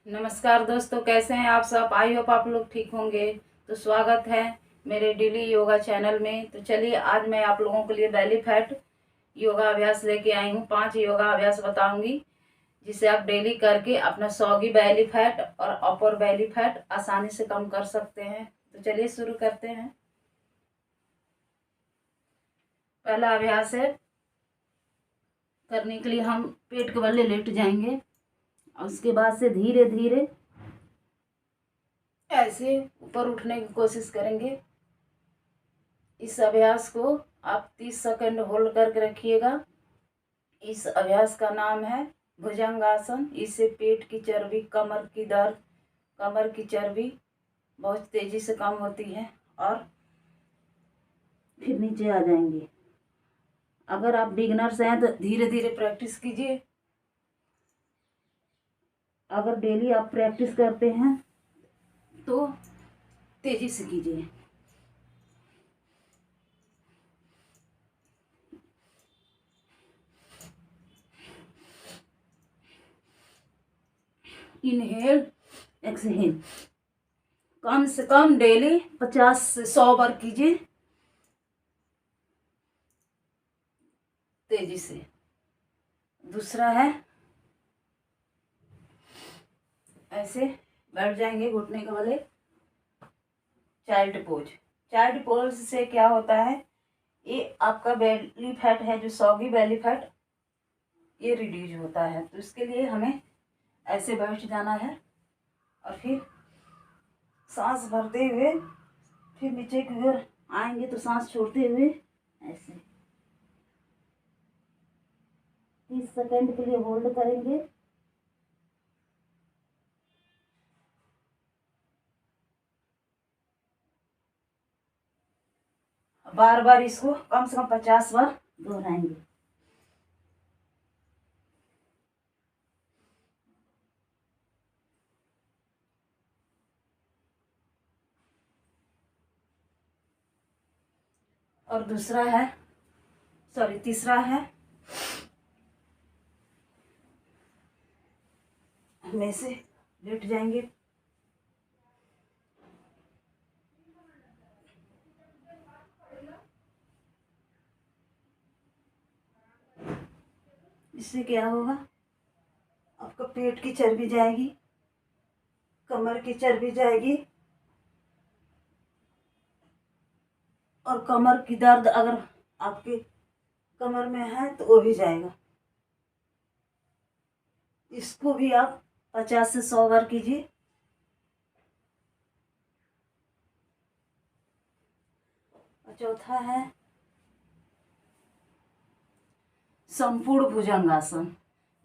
नमस्कार दोस्तों, कैसे हैं आप सब। आई होप आप लोग ठीक होंगे। तो स्वागत है मेरे डेली योगा चैनल में। तो चलिए, आज मैं आप लोगों के लिए बेली फैट योगा अभ्यास लेके आई हूँ। 5 योगा अभ्यास बताऊंगी जिसे आप डेली करके अपना सॉगी बेली फैट और अपर बेली फैट आसानी से कम कर सकते हैं। तो चलिए शुरू करते हैं। पहला अभ्यास है, करने के लिए हम पेट के बल्ले लेट जाएंगे और उसके बाद से धीरे धीरे ऐसे ऊपर उठने की कोशिश करेंगे। इस अभ्यास को आप 30 सेकंड होल्ड करके रखिएगा। इस अभ्यास का नाम है भुजंगासन। इससे पेट की चर्बी, कमर की दर्द, कमर की चर्बी बहुत तेजी से कम होती है और फिर नीचे आ जाएंगे। अगर आप बिगनर्स हैं तो धीरे धीरे प्रैक्टिस कीजिए। अगर डेली आप प्रैक्टिस करते हैं तो तेजी से कीजिए। इनहेल, एक्सहेल, कम से कम डेली 50 से 100 बार कीजिए तेजी से। दूसरा है, ऐसे बैठ जाएंगे घुटने के बले, चाइल्ड पोज। चाइल्ड पोज से क्या होता है, ये आपका बेली फैट है जो सॉगी बेली फैट, ये रिड्यूज होता है। तो इसके लिए हमें ऐसे बैठ जाना है और फिर सांस भरते हुए फिर नीचे की ओर आएंगे तो सांस छोड़ते हुए ऐसे 30 सेकंड के लिए होल्ड करेंगे। बार बार इसको कम से कम 50 बार दोहराएंगे। और दूसरा है, सॉरी तीसरा है, हम ऐसे लेट जाएंगे, इससे क्या होगा, आपका पेट की चर्बी जाएगी, कमर की चर्बी जाएगी और कमर की दर्द अगर आपके कमर में है तो वो भी जाएगा। इसको भी आप 50 से 100 बार कीजिए। और चौथा है संपूर्ण भुजंगासन।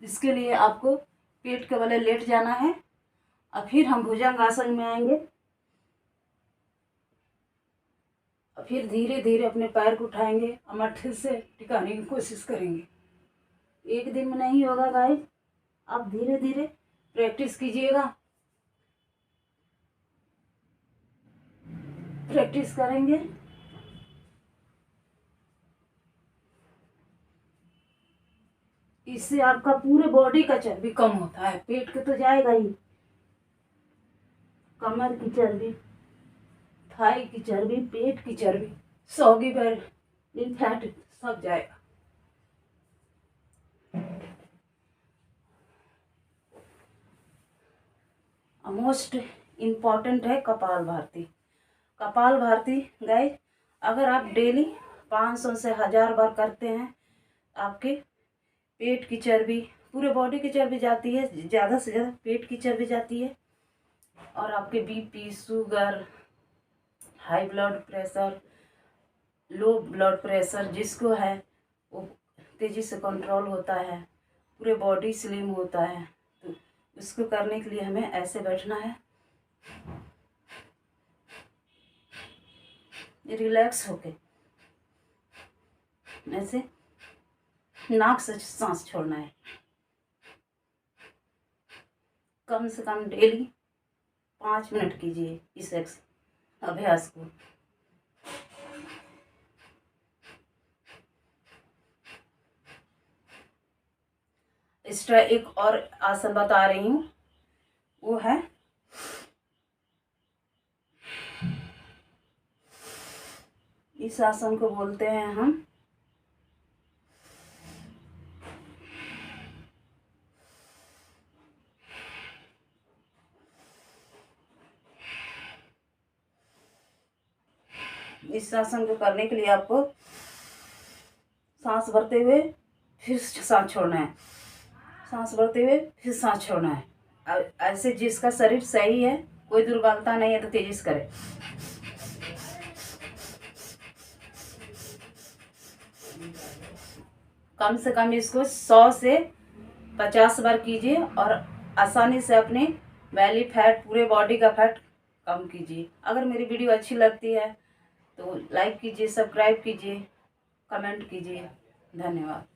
इसके लिए आपको पेट के बले लेट जाना है और फिर हम भुजंगासन में आएंगे और फिर धीरे धीरे अपने पैर को उठाएंगे और मट्ठे से टिकाने की कोशिश करेंगे। एक दिन में नहीं होगा गाइस, आप धीरे धीरे प्रैक्टिस कीजिएगा। प्रैक्टिस करेंगे इससे आपका पूरे बॉडी का चर्बी कम होता है। पेट के तो जाएगा ही, कमर की चर्बी, थाई की चर्बी, पेट की चर्बी, सॉगी बेली फैट सब जाएगा। मोस्ट इम्पॉर्टेंट है कपाल भारती। कपाल भारती गाइस, अगर आप डेली 500 से 1000 बार करते हैं, आपके पेट की चर्बी, पूरे बॉडी की चर्बी जाती है, ज़्यादा से ज़्यादा पेट की चर्बी जाती है और आपके BP, sugar, high blood pressure, low blood pressure जिसको है वो तेज़ी से कंट्रोल होता है, पूरे बॉडी स्लिम होता है। तो इसको करने के लिए हमें ऐसे बैठना है, रिलैक्स होके ऐसे नाक से सांस छोड़ना है। कम से कम डेली 5 मिनट कीजिए इस अभ्यास को। एक्स्ट्रा एक और आसन बता रही हूँ, वो है इस आसन को बोलते हैं हम इस आसन को करने के लिए आपको सांस भरते हुए फिर सांस छोड़ना है, सांस भरते हुए फिर सांस छोड़ना है। ऐसे जिसका शरीर सही है, कोई दुर्बलता नहीं है, तो तेजी से करें। कम से कम इसको 100 से 50 बार कीजिए और आसानी से अपने बैली फैट, पूरे बॉडी का फैट कम कीजिए। अगर मेरी वीडियो अच्छी लगती है तो लाइक कीजिए, सब्सक्राइब कीजिए, कमेंट कीजिए। धन्यवाद।